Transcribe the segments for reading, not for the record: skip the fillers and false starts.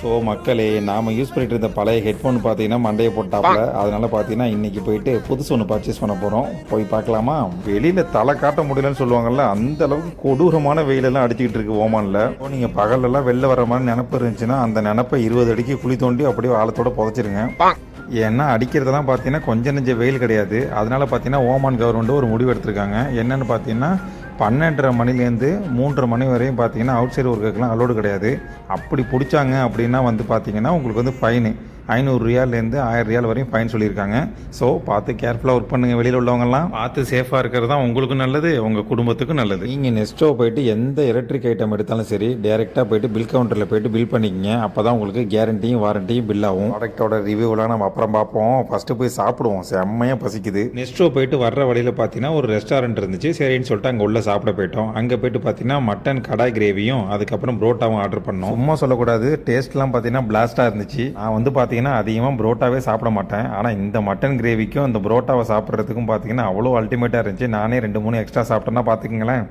So மக்களே, நாம் use பண்ணிட்டு இருந்த பழைய ஹெட்ஃபோன் பார்த்தீங்கன்னா மண்டையை போட்டாப்புல. அதனால பார்த்தீங்கன்னா இன்னைக்கு போயிட்டு புதுசு ஒன்று பர்ச்சேஸ் பண்ண போகிறோம். போய் பார்க்கலாமா? வெளியில் தலை காட்ட முடியலன்னு சொல்லுவாங்கல்ல, அந்த அளவுக்கு கொடூரமான வெயிலெல்லாம் அடிச்சுக்கிட்டு இருக்கு ஓமானில். இப்போ நீங்கள் பகலெல்லாம் வெளில வர மாதிரி நினப்பு இருந்துச்சுன்னா அந்த நினப்பை 20 அடிக்கு குழி தோண்டி அப்படியே ஆழத்தோட புதைச்சிருங்க. ஏன்னா அடிக்கிறதெல்லாம் பார்த்தீங்கன்னா கொஞ்சம் நெஞ்ச வெயில் கிடையாது. அதனால பார்த்தீங்கன்னா ஓமான் கவர்மெண்ட் ஒரு முடிவு எடுத்திருக்காங்க. என்னென்னு பார்த்தீங்கன்னா 12:30 மணிலேருந்து 3:30 மணி வரையும் பார்த்தீங்கன்னா அவுட் சைடு ஒர்க்குக்கெலாம் அலோடு கிடையாது. அப்படி பிடிச்சாங்க அப்படின்னா வந்து பார்த்தீங்கன்னா உங்களுக்கு வந்து ஃபைனு 500 ரியால்லேருந்து 1000 ரியால் வரையும் ஃபைன் சொல்லியிருக்காங்க. ஸோ பார்த்து கேர்ஃபுல்லாக ஒர்க் பண்ணுங்கள். வெளியில் உள்ளவங்கலாம் பார்த்து சேஃபாக இருக்கிறது தான் உங்களுக்கும் நல்லது, உங்கள் குடும்பத்துக்கும் நல்லது. நீங்கள் நெக்ஸ்ட்டோ போயிட்டு எந்த எலக்ட்ரிக் ஐட்டம் எடுத்தாலும் சரி, டேரெக்டாக போயிட்டு பில் கவுண்டரில் போயிட்டு பில் பண்ணிக்கங்க. அப்போ தான் உங்களுக்கு கேரண்டியும் வாரண்டியும் பில் ஆகும். ப்ராடக்டோட ரிவ்யூலாம் நம்ம அப்புறம் பார்ப்போம். ஃபஸ்ட்டு போய் சாப்பிடுவோம், செம்மையாக பசிக்குது. நெக்ஸ்ட்டோ போயிட்டு வர்ற வழியில் பார்த்தீங்கன்னா ஒரு ரெஸ்டாரண்ட் இருந்துச்சு. சரின்னு சொல்லிட்டு அங்கே உள்ள சாப்பிட போயிட்டோம். அங்கே போயிட்டு பார்த்தீங்கன்னா மட்டன் கடாய் கிரேவியும் அதுக்கப்புறம் புரோட்டாவும் ஆர்டர் பண்ணோம். சும்மா சொல்லக்கூடாது, டேஸ்ட்லாம் பார்த்தீங்கன்னா பிளாஸ்ட்டாக இருந்துச்சு. நான் வந்து பார்த்தீங்கன்னா அதிகமாக புரோட்டாவே சாப்பிட மாட்டேன். ஆனால் இந்த மட்டன் கிரேவிக்கும் இந்த புரோட்டாவை சாப்பிட்றதுக்கும் பார்த்தீங்கன்னா அவ்வளோ அல்டிமேட்டாக இருந்துச்சு. நானே 2-3 எக்ஸ்ட்ரா சாப்பிட்டேன்னா பார்த்துக்குங்களேன்.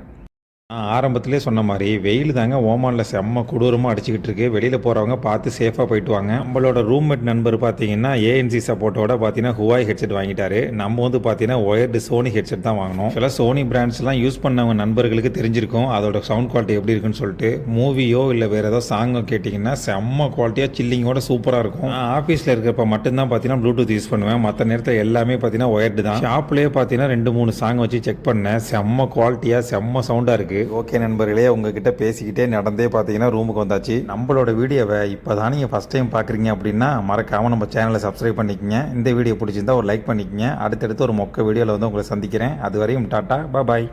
ஆரம்பத்திலே சொன்ன மாதிரி வெயில் தாங்க ஓமானில் செம்ம கொடூரமாக அடிச்சுக்கிட்டு இருக்கு. வெளியில் போகிறவங்க பார்த்து சேஃபாக போயிட்டு வாங்க. நம்மளோட ரூம்மேட் நண்பர் பார்த்தீங்கன்னா ஏஎன்சி சப்போர்ட்டோட பார்த்தீங்கன்னா ஹுவாய் ஹெட்செட் வாங்கிட்டாரு. நம்ம வந்து பார்த்தீங்கன்னா ஒயர்டு சோனி ஹெட்செட் தான் வாங்கணும். சில சோனி பிராண்ட்ஸ்லாம் யூஸ் பண்ணவங்க நண்பர்களுக்கு தெரிஞ்சிருக்கும் அதோட சவுண்ட் குவாலிட்டி எப்படி இருக்குன்னு சொல்லிட்டு. மூவியோ இல்லை வேறு ஏதோ சாங்கோ கேட்டிங்கன்னா செம்ம குவாலிட்டியாக சில்லிங்கோட சூப்பராக இருக்கும். ஆஃபீஸில் இருக்கிறப்ப மட்டும்தான் பார்த்தீங்கன்னா ப்ளூடூத் யூஸ் பண்ணுவேன். மற்ற நேரத்தில் எல்லாமே பார்த்தீங்கன்னா ஒயர்டு தான். ஷாப்லேயே பார்த்தீங்கன்னா 2-3 சாங் வச்சு செக் பண்ணேன். செம்ம குவாலிட்டியாக செம்ம சவுண்டாக இருக்குது. ஓகே நண்பர்களே, உங்ககிட்ட பேசிக்கிட்டே நடந்தே பார்த்தீங்கன்னா ரூமுக்கு வந்தாச்சு. நம்மளோட வீடியோவை இப்போ தான் நீங்கள் ஃபஸ்ட் டைம் பார்க்குறீங்க அப்படின்னா மறக்காமல் நம்ம சேனலை சப்ஸ்கிரைப் பண்ணிக்கங்க. இந்த வீடியோ பிடிச்சிருந்தா ஒரு லைக் பண்ணிக்கங்க. அடுத்தடுத்து ஒரு மொக்க வீடியோவில் வந்து உங்களை சந்திக்கிறேன். அது வரையும் டாட்டா, பாய்.